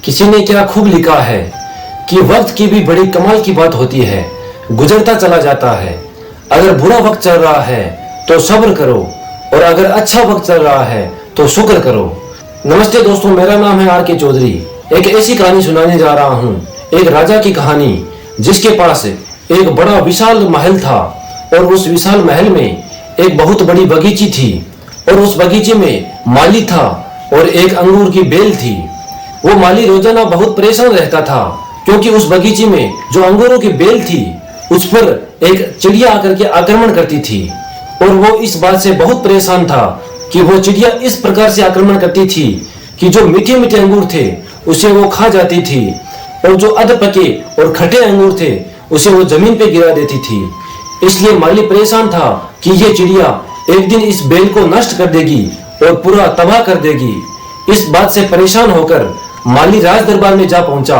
किसी ने क्या खूब लिखा है कि वक्त की भी बड़ी कमाल की बात होती है, गुजरता चला जाता है। अगर बुरा वक्त चल रहा है तो सब्र करो और अगर अच्छा वक्त चल रहा है तो शुक्र करो। नमस्ते दोस्तों, मेरा नाम है आर के चौधरी। एक ऐसी कहानी सुनाने जा रहा हूँ, एक राजा की कहानी जिसके पास एक बड़ा विशाल महल था और उस विशाल महल में एक बहुत बड़ी बगीची थी और उस बगीचे में माली था और एक अंगूर की बेल थी। वो माली रोजाना बहुत परेशान रहता था क्योंकि उस बगीचे में जो अंगूरों की बेल थी उस पर एक चिड़िया आकर के आक्रमण करती थी और वो इस बात से बहुत परेशान था कि वो चिड़िया इस प्रकार से आक्रमण करती थी कि जो मीठे मीठे अंगूर थे उसे वो खा जाती थी और जो अध पके और खट्टे अंगूर थे उसे वो जमीन पे गिरा देती थी। इसलिए माली परेशान था कि ये चिड़िया एक दिन इस बेल को नष्ट कर देगी और पूरा तबाह कर देगी। इस बात से परेशान होकर माली राज दरबार में जा पहुंचा।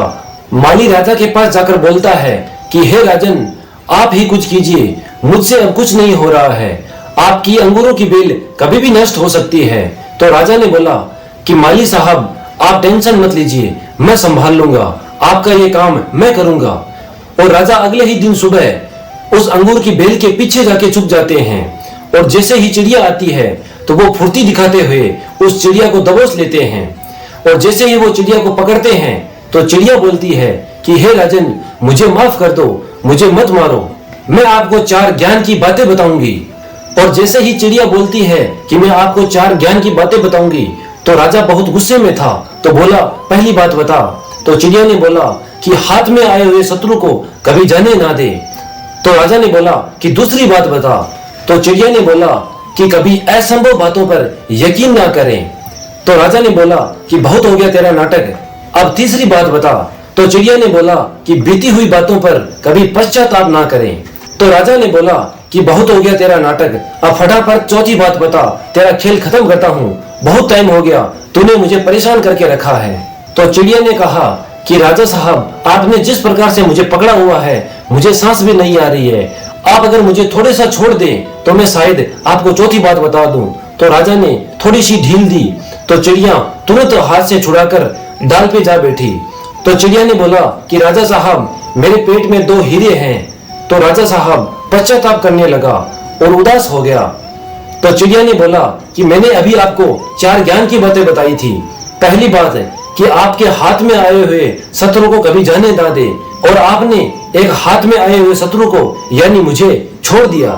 माली राजा के पास जाकर बोलता है कि हे राजन, आप ही कुछ कीजिए, मुझसे अब कुछ नहीं हो रहा है, आपकी अंगूरों की बेल कभी भी नष्ट हो सकती है। तो राजा ने बोला कि माली साहब, आप टेंशन मत लीजिए, मैं संभाल लूंगा, आपका ये काम मैं करूंगा। और राजा अगले ही दिन सुबह उस अंगूर की बेल के पीछे जाके छुप जाते हैं और जैसे ही चिड़िया आती है तो वो फुर्ती दिखाते हुए उस चिड़िया को दबोच लेते हैं और जैसे ही वो चिड़िया को पकड़ते हैं तो चिड़िया बोलती है कि हे राजन, मुझे माफ कर दो, मुझे मत मारो, मैं आपको 4 ज्ञान की बातें बताऊंगी। और जैसे ही चिड़िया बोलती है कि मैं आपको 4 ज्ञान की बातें बताऊंगी तो राजा बहुत गुस्से में था तो बोला, पहली बात बता। तो चिड़िया ने बोला कि हाथ में आए हुए शत्रु को कभी जाने ना दे। तो राजा ने बोला कि दूसरी बात बता। तो चिड़िया ने बोला कि कभी असंभव बातों पर यकीन ना करें। तो राजा ने बोला कि बहुत हो गया तेरा नाटक, अब तीसरी बात बता। तो चिड़िया ने बोला कि बीती हुई बातों पर कभी पश्चाताप ना करें। तो राजा ने बोला कि बहुत हो गया तेरा नाटक, अब फटाफट चौथी बात बता, तेरा खेल खत्म करता हूँ, बहुत टाइम हो गया, तूने मुझे परेशान करके रखा है। तो चिड़िया ने कहा कि राजा साहब, आपने जिस प्रकार से मुझे पकड़ा हुआ है मुझे सांस भी नहीं आ रही है, आप अगर मुझे थोड़ा सा छोड़ दें तो मैं शायद आपको चौथी बात बता दूं। तो राजा ने थोड़ी सी ढील दी तो चिड़िया तुरंत हाथ से छुड़ाकर डाल पे जा बैठी। तो चिड़िया ने बोला कि राजा साहब, मेरे पेट में 2 हीरे हैं। तो राजा साहब पश्चाताप करने लगा और उदास हो गया। तो चिड़िया ने बोला कि मैंने अभी आपको 4 ज्ञान की बातें बताई थी। पहली बात है कि आपके हाथ में आए हुए शत्रु को कभी जाने ना दे और आपने एक हाथ में आए हुए शत्रु को यानी मुझे छोड़ दिया।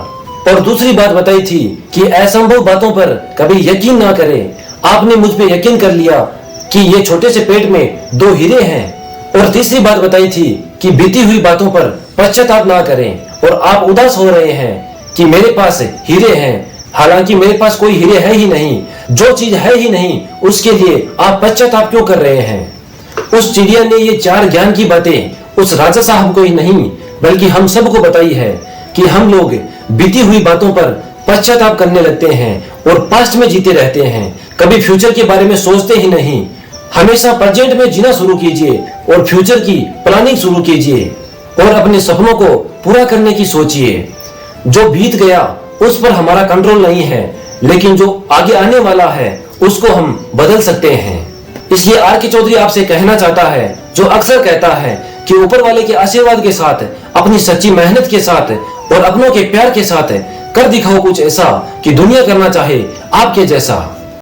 और दूसरी बात बताई थी कि असंभव बातों पर कभी यकीन ना करें, आपने मुझ पे यकीन कर लिया कि ये छोटे से पेट में 2 हीरे हैं। और तीसरी बात बताई थी कि बीती हुई बातों पर पश्चाताप ना करें और आप उदास हो रहे हैं कि मेरे पास हीरे हैं, हालांकि मेरे पास कोई हीरे है ही नहीं, जो चीज है ही नहीं उसके लिए आप पश्चाताप क्यों कर रहे हैं। उस चिड़िया ने ये 4 ज्ञान की बातें उस राजा साहब को ही नहीं बल्कि हम सबको बताई है कि हम लोग बीती हुई बातों पर पश्चाताप करने लगते हैं और पास्ट में जीते रहते हैं, कभी फ्यूचर के बारे में सोचते ही नहीं। हमेशा प्रेजेंट में जीना शुरू कीजिए और फ्यूचर की प्लानिंग शुरू कीजिए और अपने सपनों को पूरा करने की सोचिए। जो बीत गया उस पर हमारा कंट्रोल नहीं है, लेकिन जो आगे आने वाला है उसको हम बदल सकते हैं। इसलिए आर के चौधरी आपसे कहना चाहता है, जो अक्सर कहता है कि ऊपर वाले के आशीर्वाद के साथ, अपनी सच्ची मेहनत के साथ और अपनों के प्यार के साथ कर दिखाओ कुछ ऐसा कि दुनिया करना चाहे आपके जैसा।